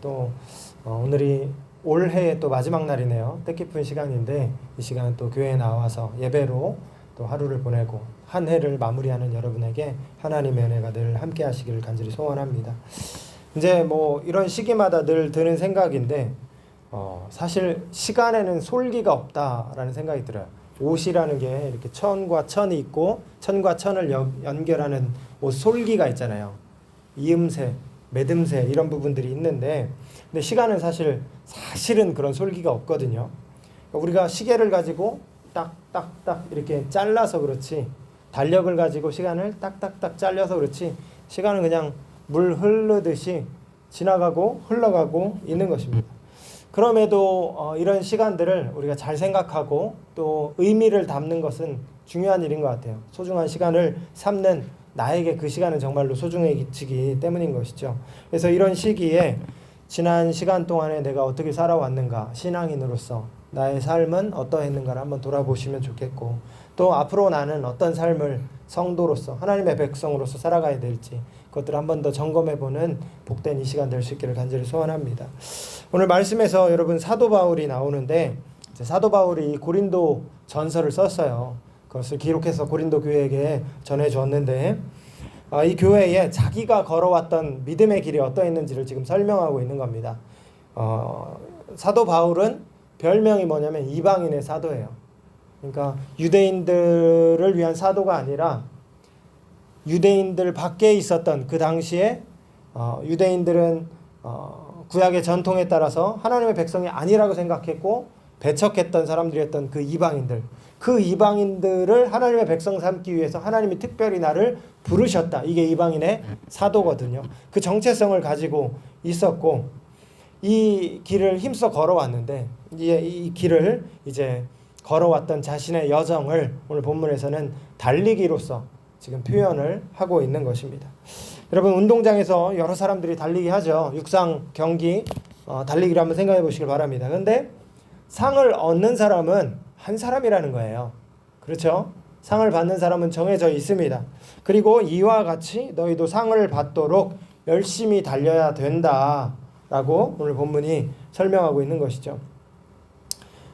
또 오늘이 올해의 또 마지막 날이네요. 뜻깊은 시간인데 이 시간 또 교회에 나와서 예배로 또 하루를 보내고 한 해를 마무리하는 여러분에게 하나님의 은혜가 늘 함께 하시기를 간절히 소원합니다. 이제 뭐 이런 시기마다 늘 드는 생각인데 사실 시간에는 솔기가 없다라는 생각이 들어요. 옷이라는 게 이렇게 천과 천이 있고 천과 천을 연결하는 옷 솔기가 있잖아요. 이음새, 매듭새 이런 부분들이 있는데 근데 시간은 사실은 그런 솔기가 없거든요. 우리가 시계를 가지고 딱딱딱 이렇게 잘라서 그렇지, 달력을 가지고 시간을 딱딱딱 잘려서 그렇지, 시간은 그냥 물 흐르듯이 지나가고 흘러가고 있는 것입니다. 그럼에도 이런 시간들을 우리가 잘 생각하고 또 의미를 담는 것은 중요한 일인 것 같아요. 소중한 시간을 삼는 나에게 그 시간은 정말로 소중해지기 때문인 것이죠. 그래서 이런 시기에 지난 시간 동안에 내가 어떻게 살아왔는가, 신앙인으로서 나의 삶은 어떠했는가를 한번 돌아보시면 좋겠고, 또 앞으로 나는 어떤 삶을 성도로서 하나님의 백성으로서 살아가야 될지 그것들을 한번 더 점검해보는 복된 이 시간 될 수 있기를 간절히 소원합니다. 오늘 말씀에서 여러분 사도 바울이 나오는데, 사도 바울이 고린도 전서를 썼어요. 그것을 기록해서 고린도 교회에게 전해주었는데 이 교회에 자기가 걸어왔던 믿음의 길이 어떠했는지를 지금 설명하고 있는 겁니다. 사도 바울은 별명이 뭐냐면 이방인의 사도예요. 그러니까 유대인들을 위한 사도가 아니라 유대인들 밖에 있었던 그 당시에 유대인들은 구약의 전통에 따라서 하나님의 백성이 아니라고 생각했고 배척했던 사람들이었던 그 이방인들을 하나님의 백성 삼기 위해서 하나님이 특별히 나를 부르셨다. 이게 이방인의 사도거든요. 그 정체성을 가지고 있었고 이 길을 힘써 걸어왔는데 이 길을 이제 걸어왔던 자신의 여정을 오늘 본문에서는 달리기로서 지금 표현을 하고 있는 것입니다. 여러분 운동장에서 여러 사람들이 달리기 하죠. 육상 경기 달리기를 한번 생각해 보시길 바랍니다. 그런데 상을 얻는 사람은 한 사람이라는 거예요. 그렇죠? 상을 받는 사람은 정해져 있습니다. 그리고 이와 같이 너희도 상을 받도록 열심히 달려야 된다라고 오늘 본문이 설명하고 있는 것이죠.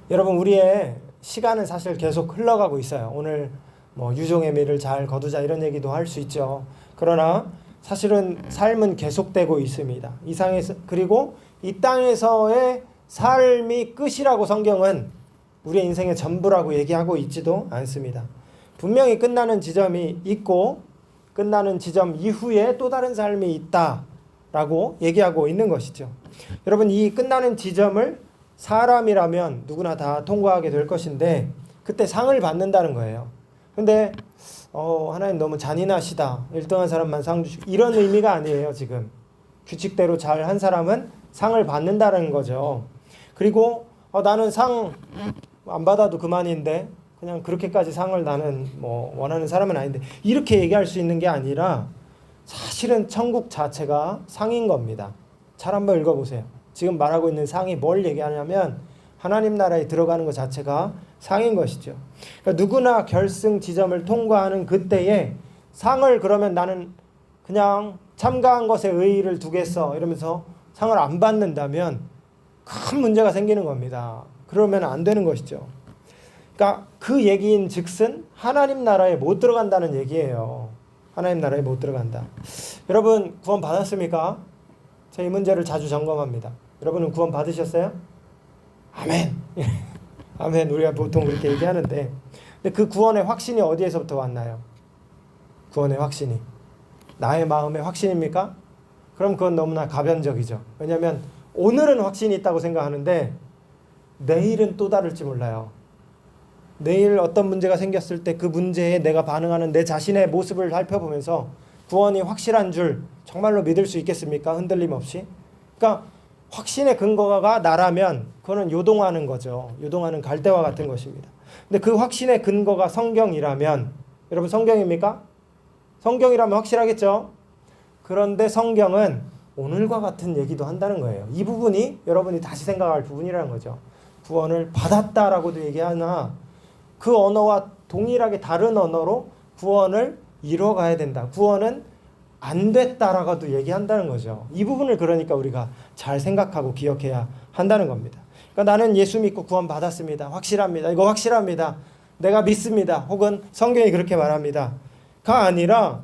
여러분 우리의 시간은 사실 계속 흘러가고 있어요. 오늘 뭐 유종의 미를 잘 거두자 이런 얘기도 할 수 있죠. 그러나 사실은 삶은 계속되고 있습니다. 그리고 이 땅에서의 삶이 끝이라고 성경은 우리의 인생의 전부라고 얘기하고 있지도 않습니다. 분명히 끝나는 지점이 있고 끝나는 지점 이후에 또 다른 삶이 있다라고 얘기하고 있는 것이죠. 여러분 이 끝나는 지점을 사람이라면 누구나 다 통과하게 될 것인데 그때 상을 받는다는 거예요. 근데 하나님 너무 잔인하시다. 1등한 사람만 상 주시고 이런 의미가 아니에요. 지금 규칙대로 잘 한 사람은 상을 받는다는 거죠. 그리고 나는 상 안 받아도 그만인데 그냥 그렇게까지 상을 나는 뭐 원하는 사람은 아닌데 이렇게 얘기할 수 있는 게 아니라 사실은 천국 자체가 상인 겁니다. 잘 한번 읽어보세요. 지금 말하고 있는 상이 뭘 얘기하냐면 하나님 나라에 들어가는 것 자체가 상인 것이죠. 그러니까 누구나 결승 지점을 통과하는 그때에 상을 그러면 나는 그냥 참가한 것에 의의를 두겠어 이러면서 상을 안 받는다면 큰 문제가 생기는 겁니다. 그러면 안 되는 것이죠. 그러니까 그 얘기인 즉슨 하나님 나라에 못 들어간다는 얘기예요. 하나님 나라에 못 들어간다. 여러분 구원 받았습니까? 제가 이 문제를 자주 점검합니다. 여러분은 구원 받으셨어요? 아멘. 아멘. 우리가 보통 그렇게 얘기하는데 근데 그 구원의 확신이 어디에서부터 왔나요? 구원의 확신이 나의 마음의 확신입니까? 그럼 그건 너무나 가변적이죠. 왜냐하면 오늘은 확신이 있다고 생각하는데 내일은 또 다를지 몰라요. 내일 어떤 문제가 생겼을 때 그 문제에 내가 반응하는 내 자신의 모습을 살펴보면서 구원이 확실한 줄 정말로 믿을 수 있겠습니까? 흔들림 없이. 그러니까 확신의 근거가 나라면 그거는 요동하는 거죠. 요동하는 갈대와 같은 것입니다. 근데 그 확신의 근거가 성경이라면 여러분 성경입니까? 성경이라면 확실하겠죠? 그런데 성경은 오늘과 같은 얘기도 한다는 거예요. 이 부분이 여러분이 다시 생각할 부분이라는 거죠. 구원을 받았다라고도 얘기하나 그 언어와 동일하게 다른 언어로 구원을 이뤄가야 된다. 구원은 안 됐다라고도 얘기한다는 거죠. 이 부분을 그러니까 우리가 잘 생각하고 기억해야 한다는 겁니다. 그러니까 나는 예수 믿고 구원 받았습니다. 확실합니다. 이거 확실합니다. 내가 믿습니다. 혹은 성경이 그렇게 말합니다. 가 아니라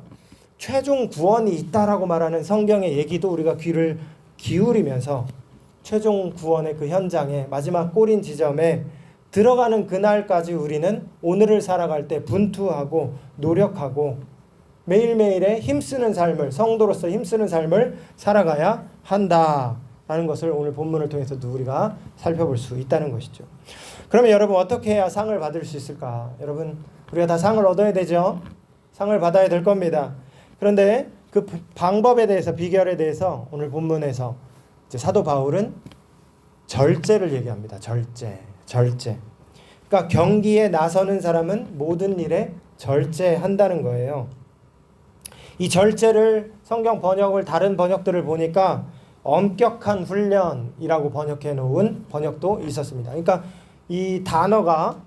최종 구원이 있다라고 말하는 성경의 얘기도 우리가 귀를 기울이면서 최종 구원의 그 현장에 마지막 꼬린 지점에 들어가는 그날까지 우리는 오늘을 살아갈 때 분투하고 노력하고 매일매일에 힘쓰는 삶을, 성도로서 힘쓰는 삶을 살아가야 한다라는 것을 오늘 본문을 통해서도 우리가 살펴볼 수 있다는 것이죠. 그러면 여러분 어떻게 해야 상을 받을 수 있을까? 여러분 우리가 다 상을 얻어야 되죠. 상을 받아야 될 겁니다. 그런데 그 방법에 대해서, 비결에 대해서 오늘 본문에서 이제 사도 바울은 절제를 얘기합니다. 절제. 그러니까 경기에 나서는 사람은 모든 일에 절제한다는 거예요. 이 절제를 성경 번역을 다른 번역들을 보니까 엄격한 훈련이라고 번역해 놓은 번역도 있었습니다. 그러니까 이 단어가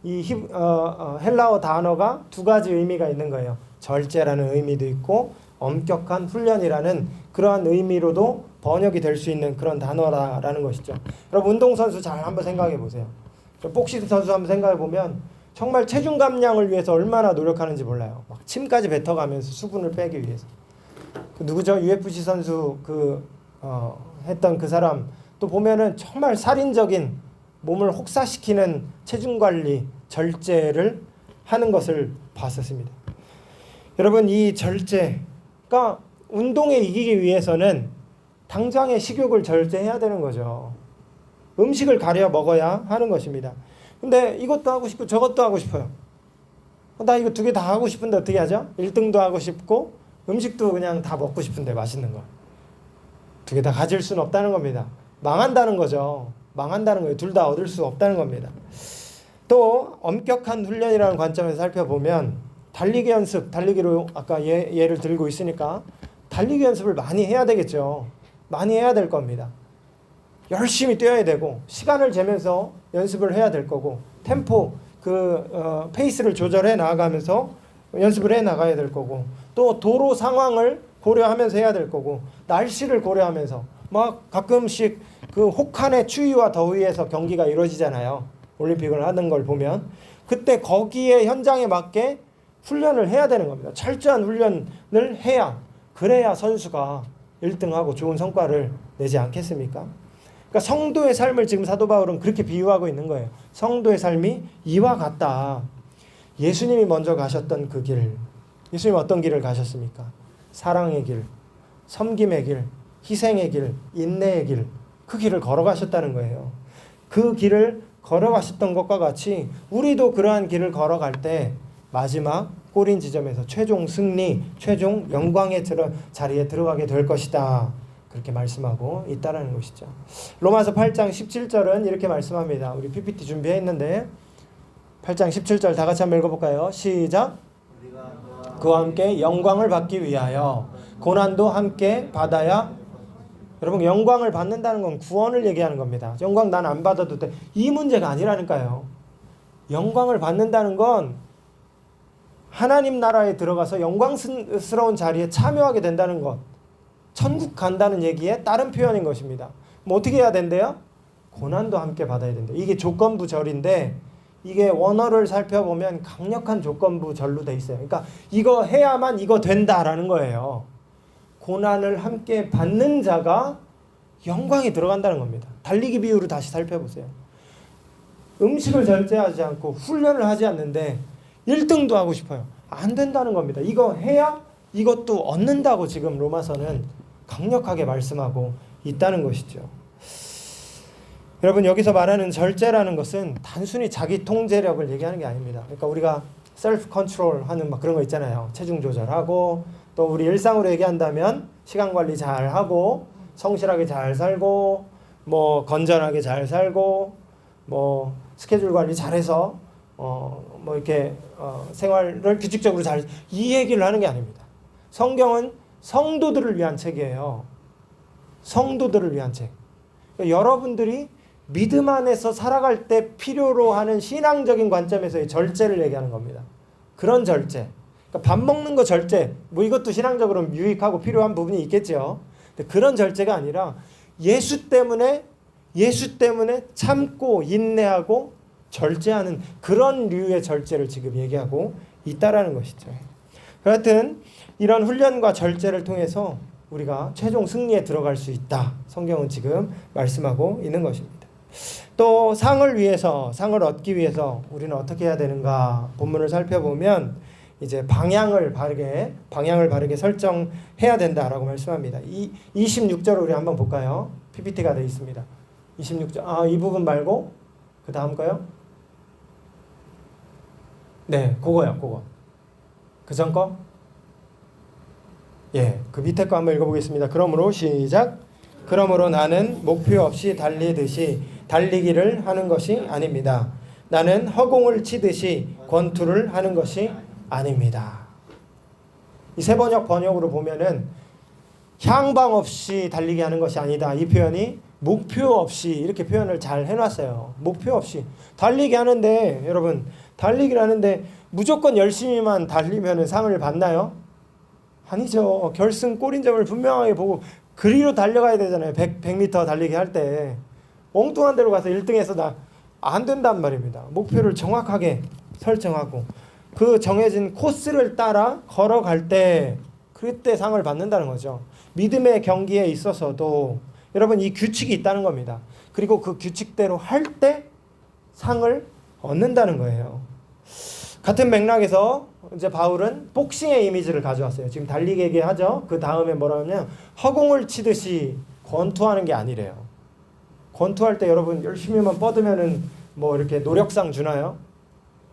헬라어 단어가 두 가지 의미가 있는 거예요. 절제라는 의미도 있고 엄격한 훈련이라는 그러한 의미로도 번역이 될 수 있는 그런 단어라는 것이죠. 여러분 운동선수 잘 한번 생각해 보세요. 복싱 선수 한번 생각해 보면 정말 체중 감량을 위해서 얼마나 노력하는지 몰라요. 막 침까지 뱉어가면서 수분을 빼기 위해서. 그 누구죠? UFC 선수 했던 그 사람 또 보면은 정말 살인적인 몸을 혹사시키는 체중 관리, 절제를 하는 것을 봤었습니다. 여러분 이 절제가 운동에 이기기 위해서는 당장의 식욕을 절제해야 되는 거죠. 음식을 가려 먹어야 하는 것입니다. 근데 이것도 하고 싶고 저것도 하고 싶어요. 나 이거 두 개 다 하고 싶은데 어떻게 하죠? 1등도 하고 싶고 음식도 그냥 다 먹고 싶은데 맛있는 거. 두 개 다 가질 수는 없다는 겁니다. 망한다는 거죠. 망한다는 거예요. 둘 다 얻을 수 없다는 겁니다. 또 엄격한 훈련이라는 관점에서 살펴보면 달리기 연습, 달리기로 아까 예를 들고 있으니까 달리기 연습을 많이 해야 되겠죠. 많이 해야 될 겁니다. 열심히 뛰어야 되고 시간을 재면서 연습을 해야 될 거고 템포, 페이스를 조절해 나가면서 연습을 해 나가야 될 거고 또 도로 상황을 고려하면서 해야 될 거고 날씨를 고려하면서 막 가끔씩 그 혹한의 추위와 더위에서 경기가 이루어지잖아요. 올림픽을 하는 걸 보면 그때 거기에 현장에 맞게 훈련을 해야 되는 겁니다. 철저한 훈련을 해야 그래야 선수가 1등하고 좋은 성과를 내지 않겠습니까? 그러니까 성도의 삶을 지금 사도 바울은 그렇게 비유하고 있는 거예요. 성도의 삶이 이와 같다. 예수님이 먼저 가셨던 그 길. 예수님 어떤 길을 가셨습니까? 사랑의 길, 섬김의 길, 희생의 길, 인내의 길. 그 길을 걸어가셨다는 거예요. 그 길을 걸어가셨던 것과 같이 우리도 그러한 길을 걸어갈 때 마지막 꼬린 지점에서 최종 승리, 최종 영광의 자리에 들어가게 될 것이다. 그렇게 말씀하고 있다는 것이죠. 로마서 8장 17절은 이렇게 말씀합니다. 우리 PPT 준비했는데 8장 17절 다 같이 한번 읽어볼까요? 시작. 그와 함께 영광을 받기 위하여 고난도 함께 받아야. 여러분 영광을 받는다는 건 구원을 얘기하는 겁니다. 영광 난 안 받아도 돼. 이 문제가 아니라니까요. 영광을 받는다는 건 하나님 나라에 들어가서 영광스러운 자리에 참여하게 된다는 것. 천국 간다는 얘기에 다른 표현인 것입니다. 뭐 어떻게 해야 된대요? 고난도 함께 받아야 된대요. 이게 조건부 절인데 이게 원어를 살펴보면 강력한 조건부 절로 돼 있어요. 그러니까 이거 해야만 이거 된다라는 거예요. 고난을 함께 받는 자가 영광이 들어간다는 겁니다. 달리기 비유를 다시 살펴보세요. 음식을 절제하지 않고 훈련을 하지 않는데 1등도 하고 싶어요. 안 된다는 겁니다. 이거 해야 이것도 얻는다고 지금 로마서는 강력하게 말씀하고 있다는 것이죠. 여러분 여기서 말하는 절제라는 것은 단순히 자기 통제력을 얘기하는 게 아닙니다. 그러니까 우리가 셀프 컨트롤 하는 막 그런 거 있잖아요. 체중 조절하고 또 우리 일상으로 얘기한다면 시간 관리 잘 하고 성실하게 잘 살고 뭐 건전하게 잘 살고 뭐 스케줄 관리 잘해서 뭐 이렇게 생활을 규칙적으로 잘 이 얘기를 하는 게 아닙니다. 성경은 성도들을 위한 책이에요. 성도들을 위한 책. 그러니까 여러분들이 믿음 안에서 살아갈 때 필요로 하는 신앙적인 관점에서의 절제를 얘기하는 겁니다. 그런 절제. 그러니까 밥 먹는 거 절제, 뭐 이것도 신앙적으로 유익하고 필요한 부분이 있겠죠. 근데 그런 절제가 아니라 예수 때문에 참고 인내하고 절제하는 그런 류의 절제를 지금 얘기하고 있다라는 것이죠. 여하튼 이런 훈련과 절제를 통해서 우리가 최종 승리에 들어갈 수 있다. 성경은 지금 말씀하고 있는 것입니다. 또 상을 얻기 위해서 우리는 어떻게 해야 되는가? 본문을 살펴보면 이제 방향을 바르게 설정해야 된다라고 말씀합니다. 26절을 우리 한번 볼까요? PPT가 되어 있습니다. 26절. 이 부분 말고 그 다음 거요? 네, 그거. 그 전 거? 예, 그 밑에 거 한번 읽어보겠습니다. 그러므로 시작. 그러므로 나는 목표 없이 달리기를 하는 것이 아닙니다. 나는 허공을 치듯이 권투를 하는 것이 아닙니다. 이 번역으로 보면은 향방 없이 달리기 하는 것이 아니다. 이 표현이 목표 없이 이렇게 표현을 잘 해놨어요. 목표 없이 달리기 하는데 여러분 달리기를 하는데 무조건 열심히만 달리면 상을 받나요? 아니죠. 결승 골인점을 분명하게 보고 그리로 달려가야 되잖아요. 100m 달리기 할 때 엉뚱한 데로 가서 1등해서 안 된단 말입니다. 목표를 정확하게 설정하고 그 정해진 코스를 따라 걸어갈 때 그때 상을 받는다는 거죠. 믿음의 경기에 있어서도 여러분 이 규칙이 있다는 겁니다. 그리고 그 규칙대로 할 때 상을 얻는다는 거예요. 같은 맥락에서 이제 바울은 복싱의 이미지를 가져왔어요. 지금 달리기 얘기하죠. 그 다음에 뭐라 하냐면 허공을 치듯이 권투하는 게 아니래요. 권투할 때 여러분 열심히만 뻗으면은 뭐 이렇게 노력상 주나요?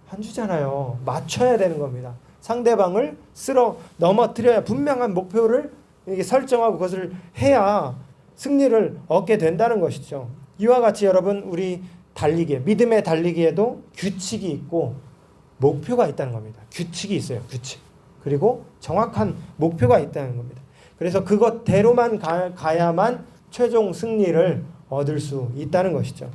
안 주잖아요. 맞춰야 되는 겁니다. 상대방을 쓸어 넘어뜨려야 분명한 목표를 이렇게 설정하고 그것을 해야 승리를 얻게 된다는 것이죠. 이와 같이 여러분 우리 믿음의 달리기에도 규칙이 있고 목표가 있다는 겁니다. 규칙이 있어요. 규칙. 그리고 정확한 목표가 있다는 겁니다. 그래서 그것대로만 가야만 최종 승리를 얻을 수 있다는 것이죠.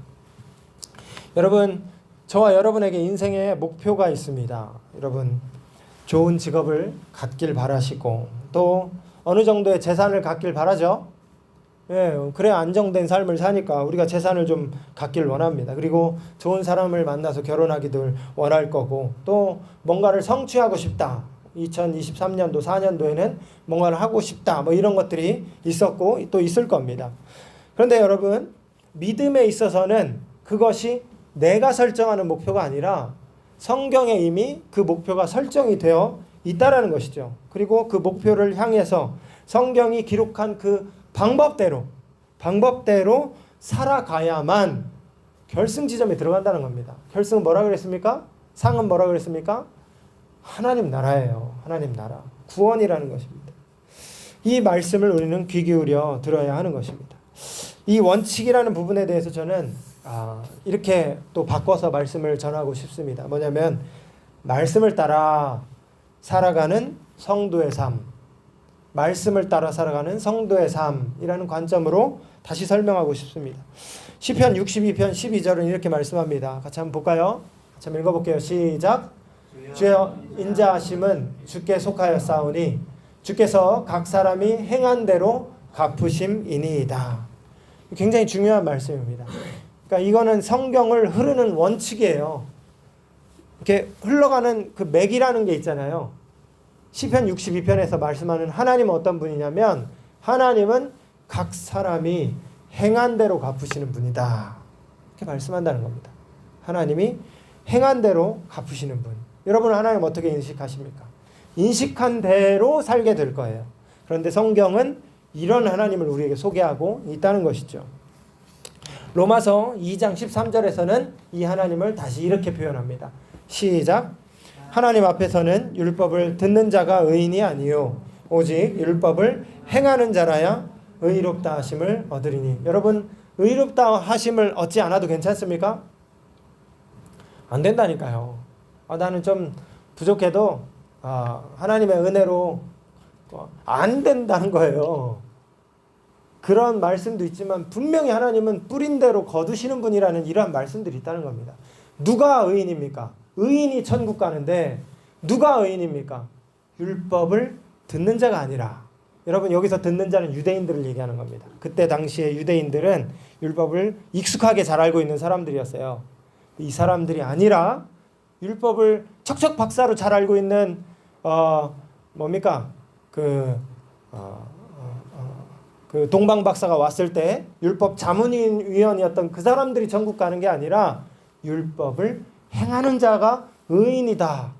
여러분 저와 여러분에게 인생에 목표가 있습니다. 여러분 좋은 직업을 갖길 바라시고 또 어느 정도의 재산을 갖길 바라죠. 예, 그래야 안정된 삶을 사니까 우리가 재산을 좀 갖길 원합니다. 그리고 좋은 사람을 만나서 결혼하기를 원할 거고 또 뭔가를 성취하고 싶다. 2023년도 4년도에는 뭔가를 하고 싶다. 뭐 이런 것들이 있었고 또 있을 겁니다. 그런데 여러분 믿음에 있어서는 그것이 내가 설정하는 목표가 아니라 성경에 이미 그 목표가 설정이 되어 있다라는 것이죠. 그리고 그 목표를 향해서 성경이 기록한 그 방법대로 살아가야만 결승 지점에 들어간다는 겁니다. 결승은 뭐라 그랬습니까? 상은 뭐라 그랬습니까? 하나님 나라예요. 하나님 나라. 구원이라는 것입니다. 이 말씀을 우리는 귀 기울여 들어야 하는 것입니다. 이 원칙이라는 부분에 대해서 저는 이렇게 또 바꿔서 말씀을 전하고 싶습니다. 뭐냐면 말씀을 따라 살아가는 성도의 삶, 말씀을 따라 살아가는 성도의 삶이라는 관점으로 다시 설명하고 싶습니다. 시편 62편 12절은 이렇게 말씀합니다. 같이 한번 볼까요? 같이 한번 읽어볼게요. 시작. 주여 인자하심은 주께 속하였사오니 주께서 각 사람이 행한 대로 갚으심이니이다. 굉장히 중요한 말씀입니다. 그러니까 이거는 성경을 흐르는 원칙이에요. 이렇게 흘러가는 그 맥이라는 게 있잖아요. 시편 62편에서 말씀하는 하나님은 어떤 분이냐면 하나님은 각 사람이 행한 대로 갚으시는 분이다. 이렇게 말씀한다는 겁니다. 하나님이 행한 대로 갚으시는 분. 여러분 하나님 어떻게 인식하십니까? 인식한 대로 살게 될 거예요. 그런데 성경은 이런 하나님을 우리에게 소개하고 있다는 것이죠. 로마서 2장 13절에서는 이 하나님을 다시 이렇게 표현합니다. 시작. 하나님 앞에서는 율법을 듣는 자가 의인이 아니요 오직 율법을 행하는 자라야 의롭다 하심을 얻으리니. 여러분 의롭다 하심을 얻지 않아도 괜찮습니까? 안 된다니까요. 나는 좀 부족해도 하나님의 은혜로 안 된다는 거예요. 그런 말씀도 있지만 분명히 하나님은 뿌린 대로 거두시는 분이라는 이러한 말씀들이 있다는 겁니다. 누가 의인입니까? 의인이 천국 가는데 누가 의인입니까? 율법을 듣는 자가 아니라, 여러분 여기서 듣는 자는 유대인들을 얘기하는 겁니다. 그때 당시에 유대인들은 율법을 익숙하게 잘 알고 있는 사람들이었어요. 이 사람들이 아니라 율법을 척척 박사로 잘 알고 있는 뭡니까? 그 동방 박사가 왔을 때 율법 자문위원이었던 그 사람들이 천국 가는 게 아니라 율법을 행하는 자가 의인이다.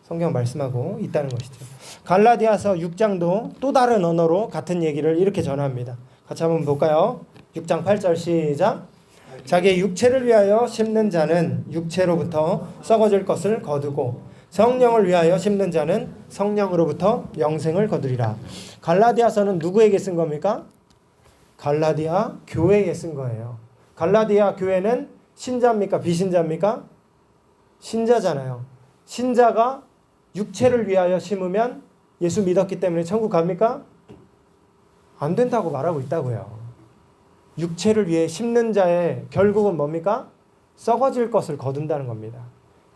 성경 말씀하고 있다는 것이죠. 갈라디아서 6장도 또 다른 언어로 같은 얘기를 이렇게 전합니다. 같이 한번 볼까요? 6장 8절 시작. 자기의 육체를 위하여 심는 자는 육체로부터 썩어질 것을 거두고 성령을 위하여 심는 자는 성령으로부터 영생을 거두리라. 갈라디아서는 누구에게 쓴 겁니까? 갈라디아 교회에 쓴 거예요. 갈라디아 교회는 신자입니까? 비신자입니까? 신자잖아요. 신자가 육체를 위하여 심으면 예수 믿었기 때문에 천국 갑니까? 안 된다고 말하고 있다고요. 육체를 위해 심는 자의 결국은 뭡니까? 썩어질 것을 거둔다는 겁니다.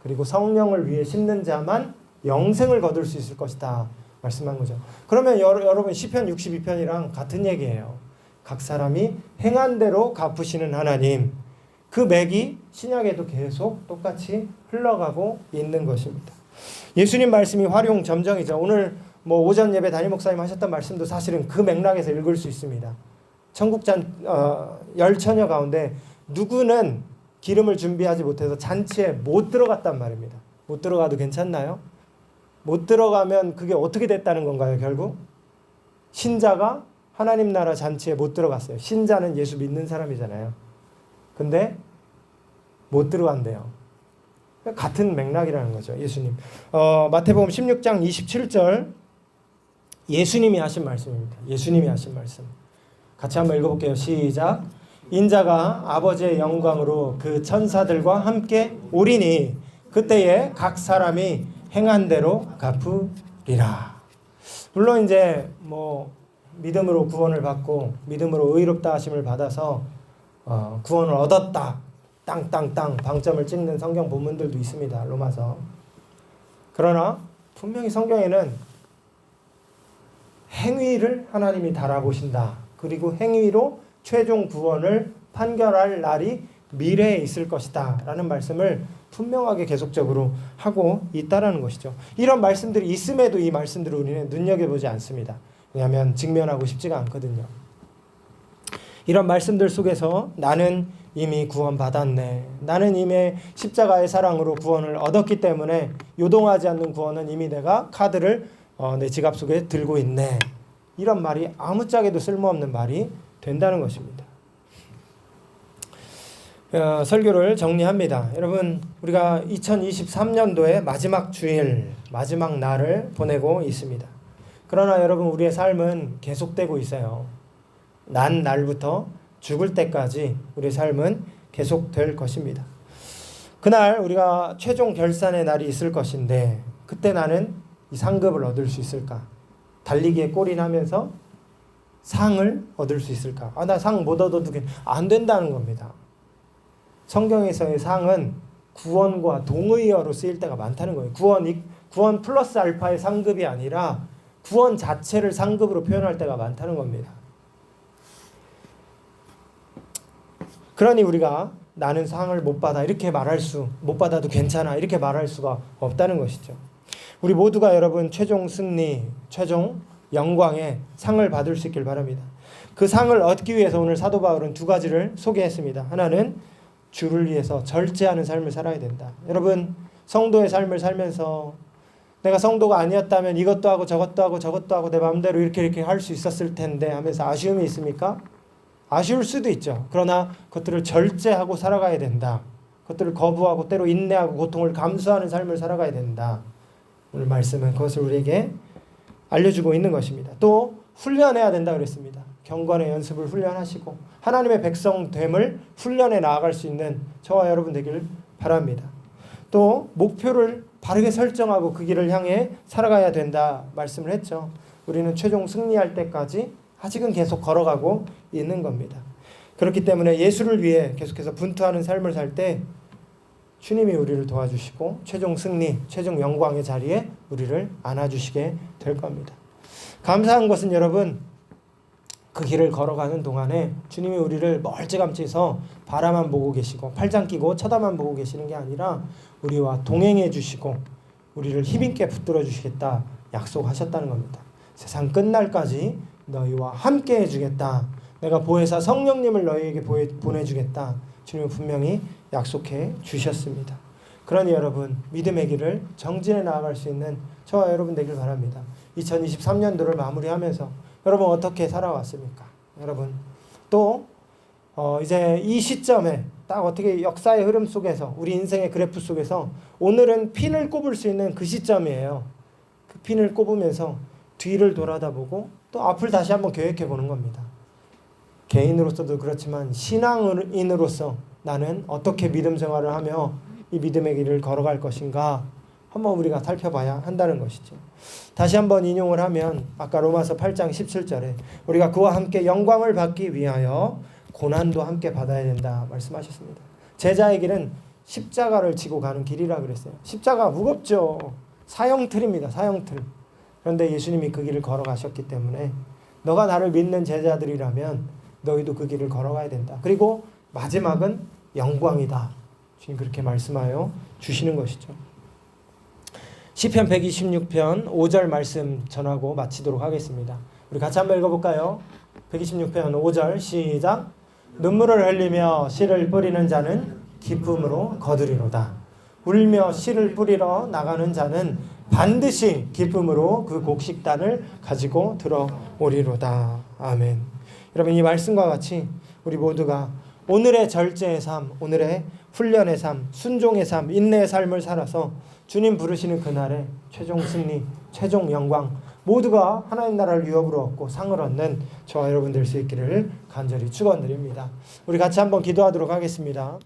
그리고 성령을 위해 심는 자만 영생을 거둘 수 있을 것이다 말씀한 거죠. 그러면 여러분 시편 62편이랑 같은 얘기예요. 각 사람이 행한 대로 갚으시는 하나님, 그 맥이 신약에도 계속 똑같이 흘러가고 있는 것입니다. 예수님 말씀이 활용점정이죠. 오늘 오전 예배 담임 목사님 하셨던 말씀도 사실은 그 맥락에서 읽을 수 있습니다. 천국잔 열처녀 가운데 누구는 기름을 준비하지 못해서 잔치에 못 들어갔단 말입니다. 못 들어가도 괜찮나요? 못 들어가면 그게 어떻게 됐다는 건가요, 결국? 신자가 하나님 나라 잔치에 못 들어갔어요. 신자는 예수 믿는 사람이잖아요. 근데 못 들어간대요. 같은 맥락이라는 거죠, 예수님. 마태복음 16장 27절 예수님이 하신 말씀입니다. 예수님이 하신 말씀. 같이 한번 읽어볼게요. 시작. 인자가 아버지의 영광으로 그 천사들과 함께 오리니 그때에 각 사람이 행한 대로 갚으리라. 물론 이제 믿음으로 구원을 받고 믿음으로 의롭다 하심을 받아서 구원을 얻었다. 땅땅땅 방점을 찍는 성경 본문들도 있습니다. 로마서. 그러나 분명히 성경에는 행위를 하나님이 달아보신다. 그리고 행위로 최종 구원을 판결할 날이 미래에 있을 것이다 라는 말씀을 분명하게 계속적으로 하고 있다라는 것이죠. 이런 말씀들이 있음에도 이 말씀들을 우리는 눈여겨보지 않습니다. 왜냐하면 직면하고 싶지가 않거든요. 이런 말씀들 속에서 나는 이미 구원받았네. 나는 이미 십자가의 사랑으로 구원을 얻었기 때문에 요동하지 않는 구원은 이미 내가 카드를 내 지갑 속에 들고 있네. 이런 말이 아무짝에도 쓸모없는 말이 된다는 것입니다. 설교를 정리합니다. 여러분, 우리가 2023년도의 마지막 주일, 마지막 날을 보내고 있습니다. 그러나 여러분, 우리의 삶은 계속되고 있어요. 난 날부터 죽을 때까지 우리의 삶은 계속될 것입니다. 그날 우리가 최종 결산의 날이 있을 것인데 그때 나는 이 상급을 얻을 수 있을까? 달리기에 꼴인하면서 상을 얻을 수 있을까? 나 상 못 얻어도 안 된다는 겁니다. 성경에서의 상은 구원과 동의어로 쓰일 때가 많다는 거예요. 구원 플러스 알파의 상급이 아니라 구원 자체를 상급으로 표현할 때가 많다는 겁니다. 그러니 우리가 나는 상을 못 받아 이렇게 못 받아도 괜찮아 이렇게 말할 수가 없다는 것이죠. 우리 모두가 여러분 최종 승리, 최종 영광의 상을 받을 수 있길 바랍니다. 그 상을 얻기 위해서 오늘 사도 바울은 두 가지를 소개했습니다. 하나는 주를 위해서 절제하는 삶을 살아야 된다. 여러분, 성도의 삶을 살면서 내가 성도가 아니었다면 이것도 하고 저것도 하고 저것도 하고 내 마음대로 이렇게 할 수 있었을 텐데 하면서 아쉬움이 있습니까? 아쉬울 수도 있죠. 그러나 그것들을 절제하고 살아가야 된다. 그것들을 거부하고 때로 인내하고 고통을 감수하는 삶을 살아가야 된다. 오늘 말씀은 그것을 우리에게 알려주고 있는 것입니다. 또 훈련해야 된다 그랬습니다. 경건의 연습을 훈련하시고 하나님의 백성됨을 훈련해 나아갈 수 있는 저와 여러분 되기를 바랍니다. 또 목표를 바르게 설정하고 그 길을 향해 살아가야 된다 말씀을 했죠. 우리는 최종 승리할 때까지 아직은 계속 걸어가고 있는 겁니다. 그렇기 때문에 예수를 위해 계속해서 분투하는 삶을 살 때 주님이 우리를 도와주시고 최종 승리, 최종 영광의 자리에 우리를 안아주시게 될 겁니다. 감사한 것은 여러분, 그 길을 걸어가는 동안에 주님이 우리를 멀찌감치서 바라만 보고 계시고 팔짱 끼고 쳐다만 보고 계시는 게 아니라 우리와 동행해 주시고 우리를 힘있게 붙들어 주시겠다 약속하셨다는 겁니다. 세상 끝날까지 너희와 함께 해주겠다. 내가 보혜사 성령님을 너희에게 보내주겠다. 주님은 분명히 약속해 주셨습니다. 그러니 여러분, 믿음의 길을 정진해 나아갈 수 있는 저와 여러분 되길 바랍니다. 2023년도를 마무리하면서 여러분 어떻게 살아왔습니까? 여러분 또 이제 이 시점에 딱 어떻게 역사의 흐름 속에서 우리 인생의 그래프 속에서 오늘은 핀을 꼽을 수 있는 그 시점이에요. 그 핀을 꼽으면서 뒤를 돌아다보고 또 앞을 다시 한번 계획해 보는 겁니다. 개인으로서도 그렇지만 신앙인으로서 나는 어떻게 믿음 생활을 하며 이 믿음의 길을 걸어갈 것인가 한번 우리가 살펴봐야 한다는 것이죠. 다시 한번 인용을 하면 아까 로마서 8장 17절에 우리가 그와 함께 영광을 받기 위하여 고난도 함께 받아야 된다 말씀하셨습니다. 제자의 길은 십자가를 지고 가는 길이라 그랬어요. 십자가 무겁죠. 사형틀입니다. 사형틀. 그런데 예수님이 그 길을 걸어가셨기 때문에 너가 나를 믿는 제자들이라면 너희도 그 길을 걸어가야 된다. 그리고 마지막은 영광이다. 주님 그렇게 말씀하여 주시는 것이죠. 시편 126편 5절 말씀 전하고 마치도록 하겠습니다. 우리 같이 한번 읽어볼까요? 126편 5절 시작. 눈물을 흘리며 씨를 뿌리는 자는 기쁨으로 거두리로다. 울며 씨를 뿌리러 나가는 자는 반드시 기쁨으로 그 곡식단을 가지고 들어오리로다. 아멘. 여러분 이 말씀과 같이 우리 모두가 오늘의 절제의 삶, 오늘의 훈련의 삶, 순종의 삶, 인내의 삶을 살아서 주님 부르시는 그날에 최종 승리, 최종 영광 모두가 하나님 나라를 유업으로 얻고 상을 얻는 저와 여러분 될 수 있기를 간절히 축원드립니다. 우리 같이 한번 기도하도록 하겠습니다.